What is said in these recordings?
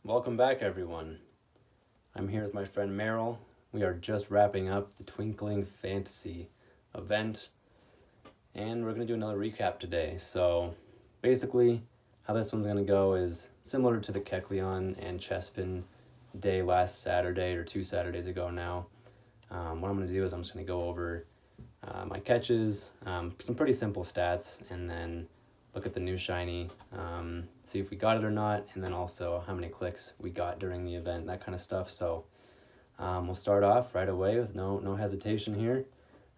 Welcome back, everyone. I'm here with my friend Meryl. We are just wrapping up the Twinkling Fantasy event, and we're going to do another recap today. So, basically, how this one's going to go is similar to the Kecleon and Chespin day last Saturday or 2 Saturdays ago now. What I'm going to do is I'm just going to go over my catches, some pretty simple stats, and then look at the new shiny, see if we got it or not, and then also how many clicks we got during the event, that kind of stuff. So we'll start off right away with no hesitation here.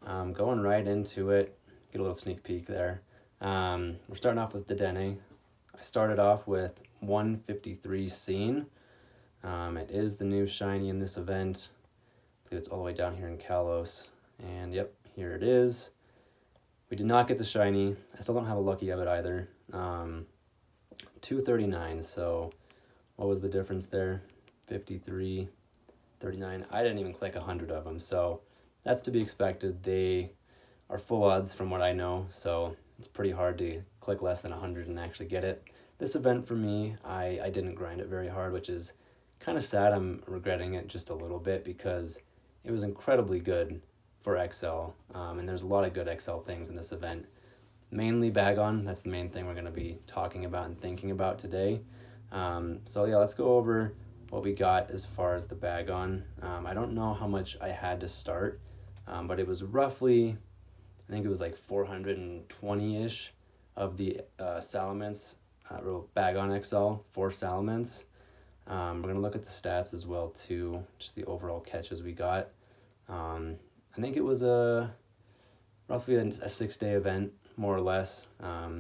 Going right into it, get a little sneak peek there. We're starting off with Dedenne. I started off with 153 Scene. It is the new shiny in this event. I believe it's all the way down here in Kalos. And yep, here it is. We did not get the shiny. I still don't have a lucky of it either. 239, so what was the difference there? 53, 39. I didn't even click 100 of them, so that's to be expected. They are full odds from what I know, so it's pretty hard to click less than 100 and actually get it. This event for me, I didn't grind it very hard, which is kind of sad. I'm regretting it just a little bit because it was incredibly good for XL, and there's a lot of good XL things in this event. Mainly Bagon, that's the main thing we're going to be talking about and thinking about today. So yeah, let's go over what we got as far as the Bagon. I don't know how much I had to start, but it was roughly, I think it was like 420-ish of the Salamence, Bagon XL for Salamence. We're going to look at the stats as well too, just the overall catches we got. I think it was roughly a 6-day event, more or less.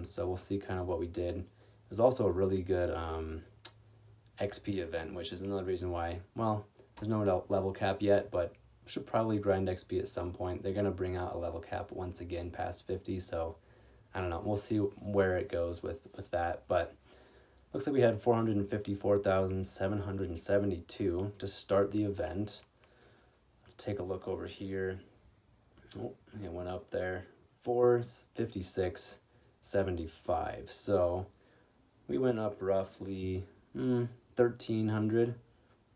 So we'll see kind of what we did. It was also a really good XP event, which is another reason why, well, there's no level cap yet, but should probably grind XP at some point. They're going to bring out a level cap once again past 50, so I don't know. We'll see where it goes with that, but looks like we had 454,772 to start the event. Let's take a look over here. Oh, it went up there. 456.75. So we went up roughly 1,300,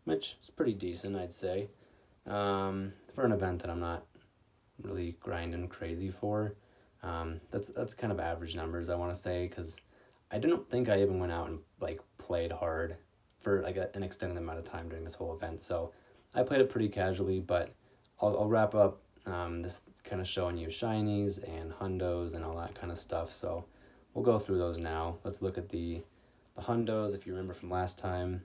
which is pretty decent, I'd say. For an event that I'm not really grinding crazy for. That's kind of average numbers, I want to say, because I don't think I even went out and like played hard for like an extended amount of time during this whole event. So I played it pretty casually, but I'll wrap up this kind of showing you shinies and hundos and all that kind of stuff. So we'll go through those now. Let's look at the hundos, if you remember from last time.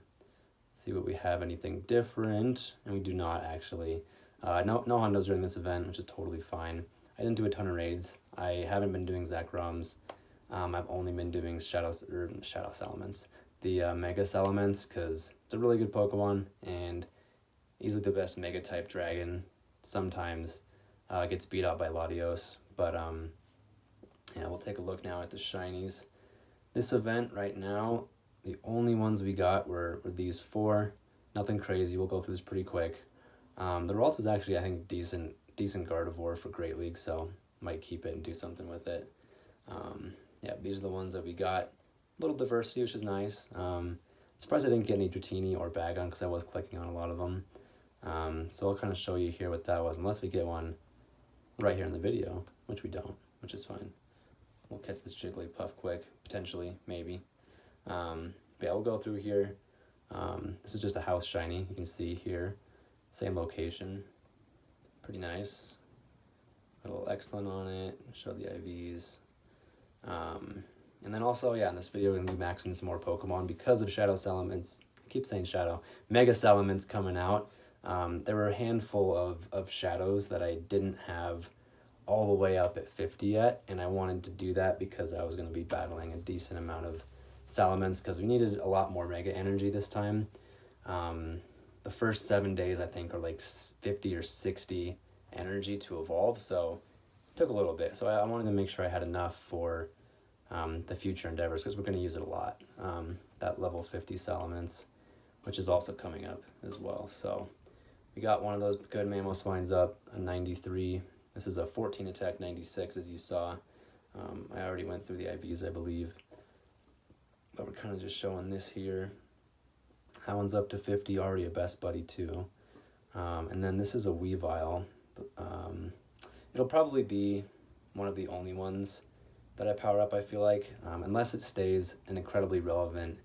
See what we have, anything different, and we do not actually. No hundos during this event, which is totally fine. I didn't do a ton of raids. I haven't been doing Zakrums. I've only been doing Shadow Salamence, the Mega Salamence, because it's a really good Pokemon and easily the best Mega type dragon. Sometimes gets beat out by Latios, but yeah, we'll take a look now at the shinies. This event right now, the only ones we got were these four. Nothing crazy. We'll go through this pretty quick. The Ralts is actually, I think, decent Gardevoir for Great League, so might keep it and do something with it. Yeah, these are the ones that we got. A little diversity, which is nice. Surprised I didn't get any Dratini or Bagon because I was clicking on a lot of them. So I'll kind of show you here what that was, unless we get one right here in the video, which we don't, which is fine. We'll catch this Jigglypuff quick, potentially, maybe. But yeah, we'll go through here. This is just a house shiny, you can see here. Same location. Pretty nice. Got a little excellent on it, show the IVs. And then also, yeah, in this video we're going to be maxing some more Pokemon because of Shadow Salamence. I keep saying Shadow. Mega Salamence coming out. There were a handful of shadows that I didn't have all the way up at 50 yet, and I wanted to do that because I was going to be battling a decent amount of Salamence because we needed a lot more Mega Energy this time. The first 7 days, I think, are like 50 or 60 energy to evolve, so it took a little bit. So I wanted to make sure I had enough for the future endeavors because we're going to use it a lot. That level 50 Salamence, which is also coming up as well. So we got one of those good Mamoswines up, a 93. This is a 14 attack 96, as you saw. I already went through the IVs, I believe. But we're kind of just showing this here. That one's up to 50, already a best buddy too. And then this is a Weavile. It'll probably be one of the only ones that I power up, I feel like, unless it stays an incredibly relevant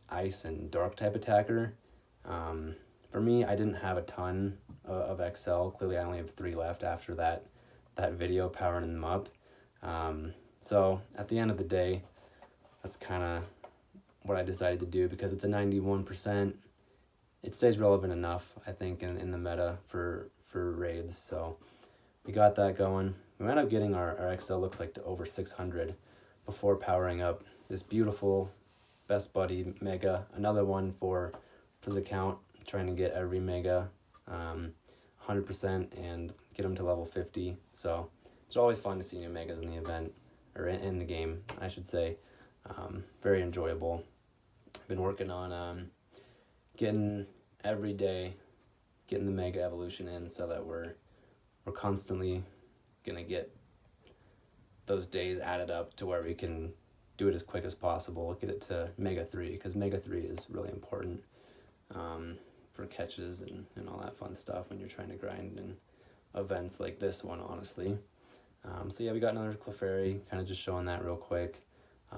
ice and dark type attacker. For me, I didn't have a ton of XL. Clearly, I only have 3 left after that video powering them up. So at the end of the day, that's kind of what I decided to do, because it's a 91%. It stays relevant enough, I think, in the meta for raids. So we got that going. We ended up getting our XL, looks like, to over 600 before powering up this beautiful best buddy mega. Another one for the count, trying to get every mega 100% and get them to level 50. So it's always fun to see new megas in the event, or in the game, I should say. Very enjoyable. Been working on getting every day, getting the mega evolution in, so that we're constantly gonna get those days added up to where we can do it as quick as possible, get it to Mega 3, because Mega 3 is really important for catches and all that fun stuff when you're trying to grind in events like this one, honestly. So yeah, we got another Clefairy, kind of just showing that real quick.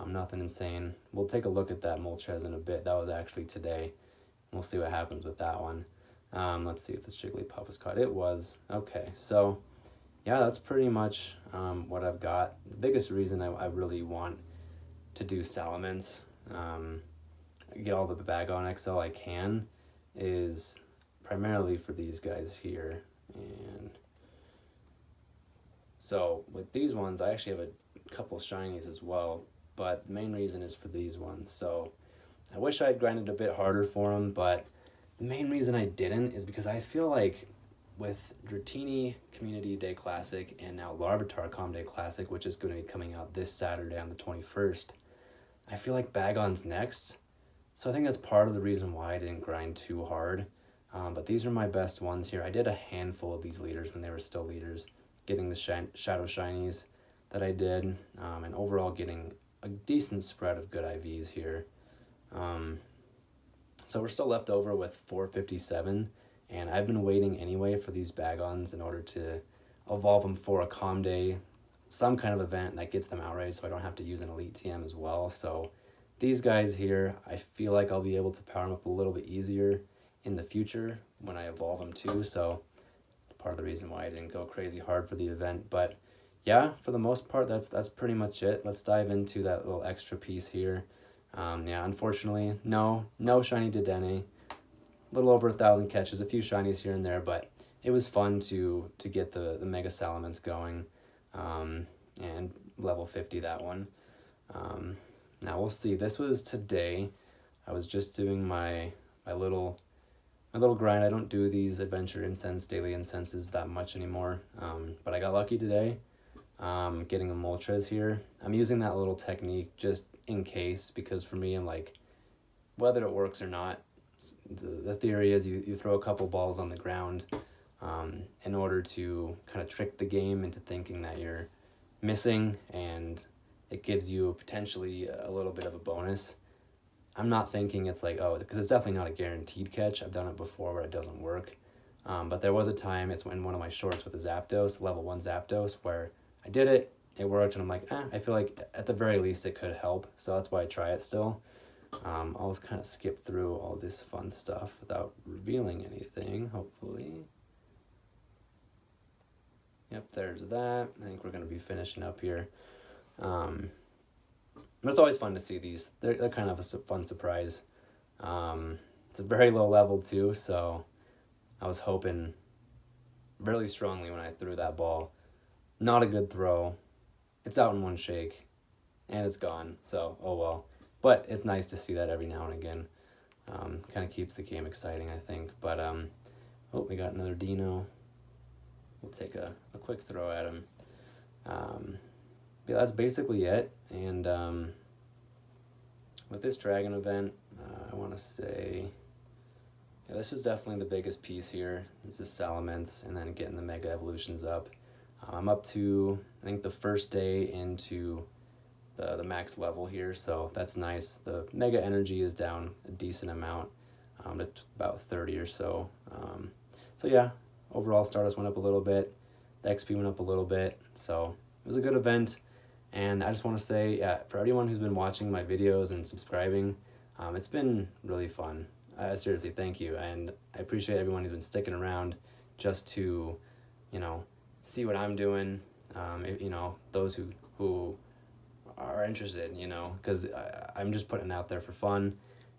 Nothing insane. We'll take a look at that Moltres in a bit. That was actually today. We'll see what happens with that one. Let's see if this Jigglypuff was caught. It was. Okay, so yeah, that's pretty much what I've got. The biggest reason I really want to do Salamence, get all the bag on XL I can, is primarily for these guys here. And so with these ones, I actually have a couple shinies as well, but the main reason is for these ones. So I wish I had grinded a bit harder for them, but the main reason I didn't is because I feel like with Dratini Community Day Classic and now Larvitar Com Day Classic, which is going to be coming out this Saturday on the 21st, I feel like Bagon's next. So I think that's part of the reason why I didn't grind too hard. But these are my best ones here. I did a handful of these leaders when they were still leaders, getting the Shadow Shinies that I did, and overall getting a decent spread of good IVs here. So we're still left over with 457, and I've been waiting anyway for these Bagons in order to evolve them for a Com Day, some kind of event that gets them outright, so I don't have to use an Elite TM as well. So these guys here, I feel like I'll be able to power them up a little bit easier in the future when I evolve them too. So part of the reason why I didn't go crazy hard for the event. But yeah, for the most part, that's pretty much it. Let's dive into that little extra piece here. Yeah, unfortunately, no shiny Dedenne. A little over 1,000 catches, a few shinies here and there, but it was fun to get the Mega Salamence going, and level 50 that one. Now we'll see. This was today. I was just doing my little grind. I don't do these adventure incense, daily incenses that much anymore, but I got lucky today, getting a Moltres here. I'm using that little technique just in case, because for me, I'm like, whether it works or not, the theory is you throw a couple balls on the ground in order to kind of trick the game into thinking that you're missing, and it gives you potentially a little bit of a bonus. I'm not thinking it's like, oh, because it's definitely not a guaranteed catch. I've done it before where it doesn't work. But there was a time, it's in one of my shorts with a Zapdos, level 1 Zapdos, where I did it, it worked, and I'm like, I feel like at the very least it could help. So that's why I try it still. I'll just kind of skip through all this fun stuff without revealing anything, hopefully. Yep, there's that. I think we're going to be finishing up here. But it's always fun to see these. They're kind of a fun surprise. It's a very low level too, so I was hoping really strongly when I threw that ball. Not a good throw. It's out in one shake, and it's gone, so oh well. But it's nice to see that every now and again. Kind of keeps the game exciting, I think. But, oh, we got another Dino. We'll take a quick throw at him. Yeah, that's basically it. And with this dragon event, I want to say, yeah, this was definitely the biggest piece here. This is Salamence, and then getting the Mega Evolutions up. I'm up to, I think, the first day into the max level here, so that's nice. The Mega Energy is down a decent amount, to about 30 or so. So yeah, overall Stardust went up a little bit, the XP went up a little bit, so it was a good event. And I just want to say, yeah, for everyone who's been watching my videos and subscribing, it's been really fun. Seriously, thank you, and I appreciate everyone who's been sticking around just to, see what I'm doing. Those who are interested, because I'm just putting it out there for fun,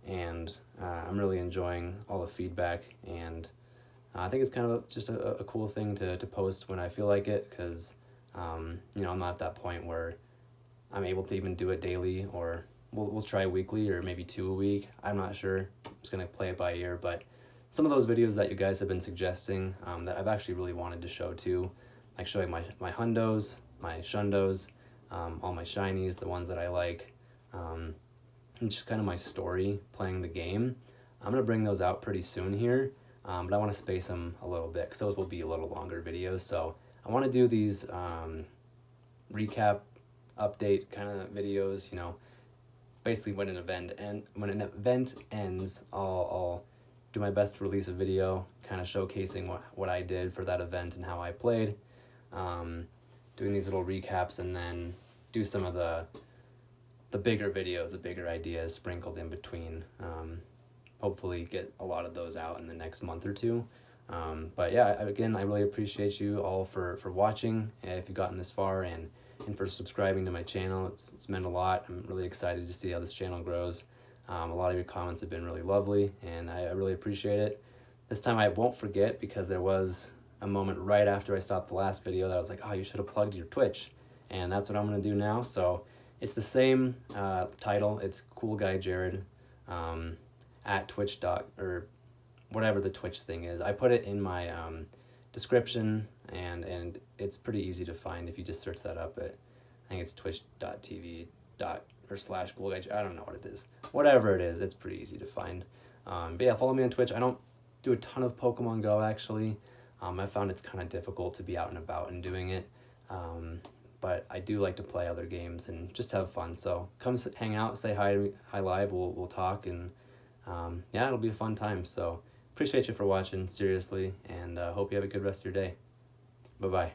and I'm really enjoying all the feedback, and I think it's kind of just a cool thing to post when I feel like it, because I'm not at that point where I'm able to even do it daily, or we'll try weekly or maybe 2 a week. I'm not sure. I'm just going to play it by ear, but some of those videos that you guys have been suggesting that I've actually really wanted to show too, like showing my hundos, my shundos, all my shinies, the ones that I like, and just kind of my story playing the game. I'm going to bring those out pretty soon here, but I want to space them a little bit because those will be a little longer videos. So I want to do these recap, update kind of videos, basically when an event ends, I'll do my best to release a video kind of showcasing what I did for that event and how I played, doing these little recaps, and then do some of the bigger videos, the bigger ideas sprinkled in between. Hopefully get a lot of those out in the next month or two. But yeah, again, I really appreciate you all for watching, if you've gotten this far, and for subscribing to my channel. It's meant a lot. I'm really excited to see how this channel grows. A lot of your comments have been really lovely, and I really appreciate it. This time I won't forget, because there was a moment right after I stopped the last video that I was like, oh, you should have plugged your Twitch, and that's what I'm going to do now. So it's the same title. It's Cool Guy Jared at Twitch or whatever the Twitch thing is. I put it in my description, and it's pretty easy to find if you just search that up. I think it's twitch.tv/ Cool Guy. I don't know what it is. Whatever it is, it's pretty easy to find. But yeah, follow me on Twitch. I don't do a ton of Pokemon Go, actually. I found it's kind of difficult to be out and about and doing it. But I do like to play other games and just have fun. So come hang out, say hi live. We'll talk, and yeah, it'll be a fun time. So appreciate you for watching, seriously, and hope you have a good rest of your day. Bye-bye.